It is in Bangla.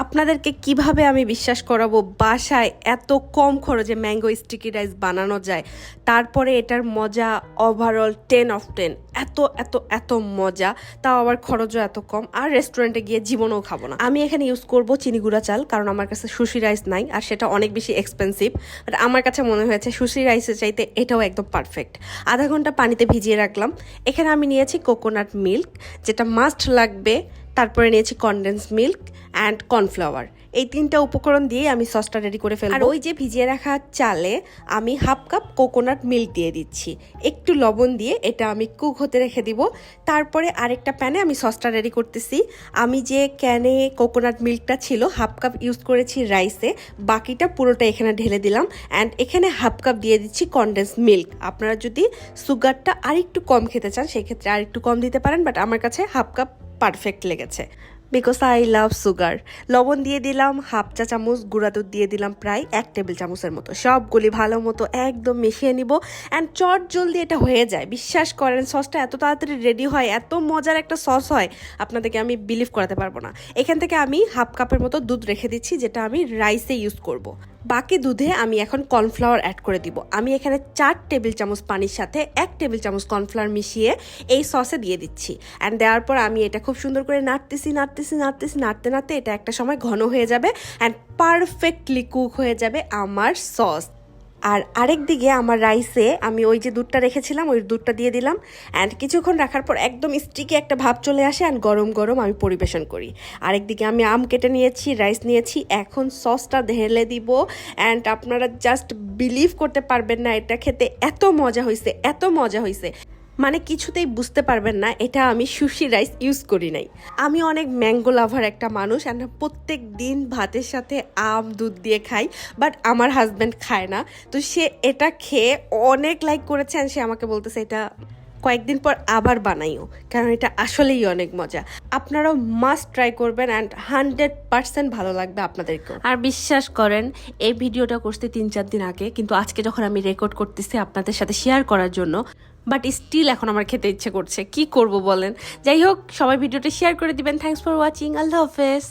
আপনাদেরকে কিভাবে আমি বিশ্বাস করাবো বাসায় এত কম খরচে ম্যাঙ্গো স্টিকি রাইস বানানো যায়, তারপরে এটার মজা ওভারঅল 10 অফ 10। এত এত এত মজা, তাও আবার খরচও এত কম, আর রেস্টুরেন্টে গিয়ে জীবনেও খাবো না। আমি এখানে ইউজ করব চিনি গুঁড়া চাল, কারণ আমার কাছে সুশি রাইস নাই আর সেটা অনেক বেশি এক্সপেন্সিভ। বাট আমার কাছে মনে হয়েছে সুশি রাইসের চাইতে এটাও একদম পারফেক্ট। আধা ঘন্টা পানিতে ভিজিয়ে রাখলাম। এখানে আমি নিয়েছি কোকোনাট মিল্ক, যেটা মাস্ট লাগবে। তারপরে নিয়েছি কনডেন্স মিল্ক অ্যান্ড কর্নফ্লাওয়ার। এই তিনটা উপকরণ দিয়ে আমি সসটা রেডি করে ফেলবো। আর ওই যে ভিজিয়ে রাখা চালে আমি হাফ কাপ কোকোনাট মিল্ক দিয়ে দিচ্ছি, একটু লবণ দিয়ে এটা আমি কুক হতে রেখে দিব। তারপরে আরেকটা প্যানে আমি সসটা রেডি করতেছি। আমি যে ক্যানে কোকোনাট মিল্কটা ছিল হাফ কাপ ইউজ করেছি রাইসে, বাকিটা পুরোটা এখানে ঢেলে দিলাম। অ্যান্ড এখানে হাফ কাপ দিয়ে দিচ্ছি কনডেন্স মিল্ক। আপনারা যদি সুগারটা আরেকটু কম খেতে চান সেক্ষেত্রে আরেকটু কম দিতে পারেন, বাট আমার কাছে হাফ কাপ পারফেক্ট লেগেছে, বিকজ আই লাভ সুগার। লবণ দিয়ে দিলাম হাফ চা চামচ, গুঁড়া দুধ দিয়ে দিলাম প্রায় 1 টেবিল চামচের মতো। সবগুলি ভালো মতো একদম মিশিয়ে নিব। অ্যান্ড চট জলদি এটা হয়ে যায়, বিশ্বাস করেন। সসটা এত তাড়াতাড়ি রেডি হয়, এত মজার একটা সস হয়, আপনাদেরকে আমি বিলিভ করাতে পারবো না। এখান থেকে আমি হাফ কাপের মতো দুধ রেখে দিচ্ছি, যেটা আমি রাইসে ইউজ করব। বাকি দুধে আমি এখন কর্নফ্লাওয়ার অ্যাড করে দিব। আমি এখানে 4 টেবিল চামচ পানির সাথে 1 টেবিল চামচ কর্নফ্লাওয়ার মিশিয়ে এই সসে দিয়ে দিচ্ছি। অ্যান্ড দেওয়ার পর আমি এটা খুব সুন্দর করে নাড়তে নাড়তে এটা একটা সময় ঘন হয়ে যাবে অ্যান্ড পারফেক্টলি কুক হয়ে যাবে আমার সস। আর আরেক দিকে আমার রাইসে আমি ওই যে দুধটা রেখেছিলাম ওই দুধটা দিয়ে দিলাম। অ্যান্ড কিছুক্ষণ রাখার পর একদম স্টিকি একটা ভাব চলে আসে, অ্যান্ড গরম গরম আমি পরিবেশন করি। আরেকদিকে আমি আম কেটে নিয়েছি, রাইস নিয়েছি, এখন সসটা ঢেলে দিব। অ্যান্ড আপনারা জাস্ট বিলিভ করতে পারবেন না, এটা খেতে এত মজা হয়েছে, মানে কিছুতেই বুঝতে পারবেন না এটা আমি সুশি রাইস ইউজ করি নাই। আমি অনেক ম্যাঙ্গো লাভার একটা মানুষ, অ্যান্ড প্রত্যেক দিন ভাতের সাথে আম দুধ দিয়ে খাই, বাট আমার হাজব্যান্ড খায় না। তো সে এটা খেয়ে অনেক লাইক করেছে, অ্যান্ড সে আমাকে বলতেছে এটা কয়েকদিন পর আবার বানাইও, কারণ এটা আসলেই অনেক মজা। আপনারাও মাস্ট ট্রাই করবেন, অ্যান্ড 100% ভালো লাগবে আপনাদেরকেও। আর বিশ্বাস করেন, এই ভিডিওটা করতে 3-4 দিন আগে, কিন্তু আজকে যখন আমি রেকর্ড করতেছি আপনাদের সাথে শেয়ার করার জন্য, বাট স্টিল এখন আমার খেতে ইচ্ছে করছে, কি করব বলেন। যাই হোক, সবাই ভিডিওটা শেয়ার করে দিবেন। Thanks for watching. আল্লাহ হাফেজ।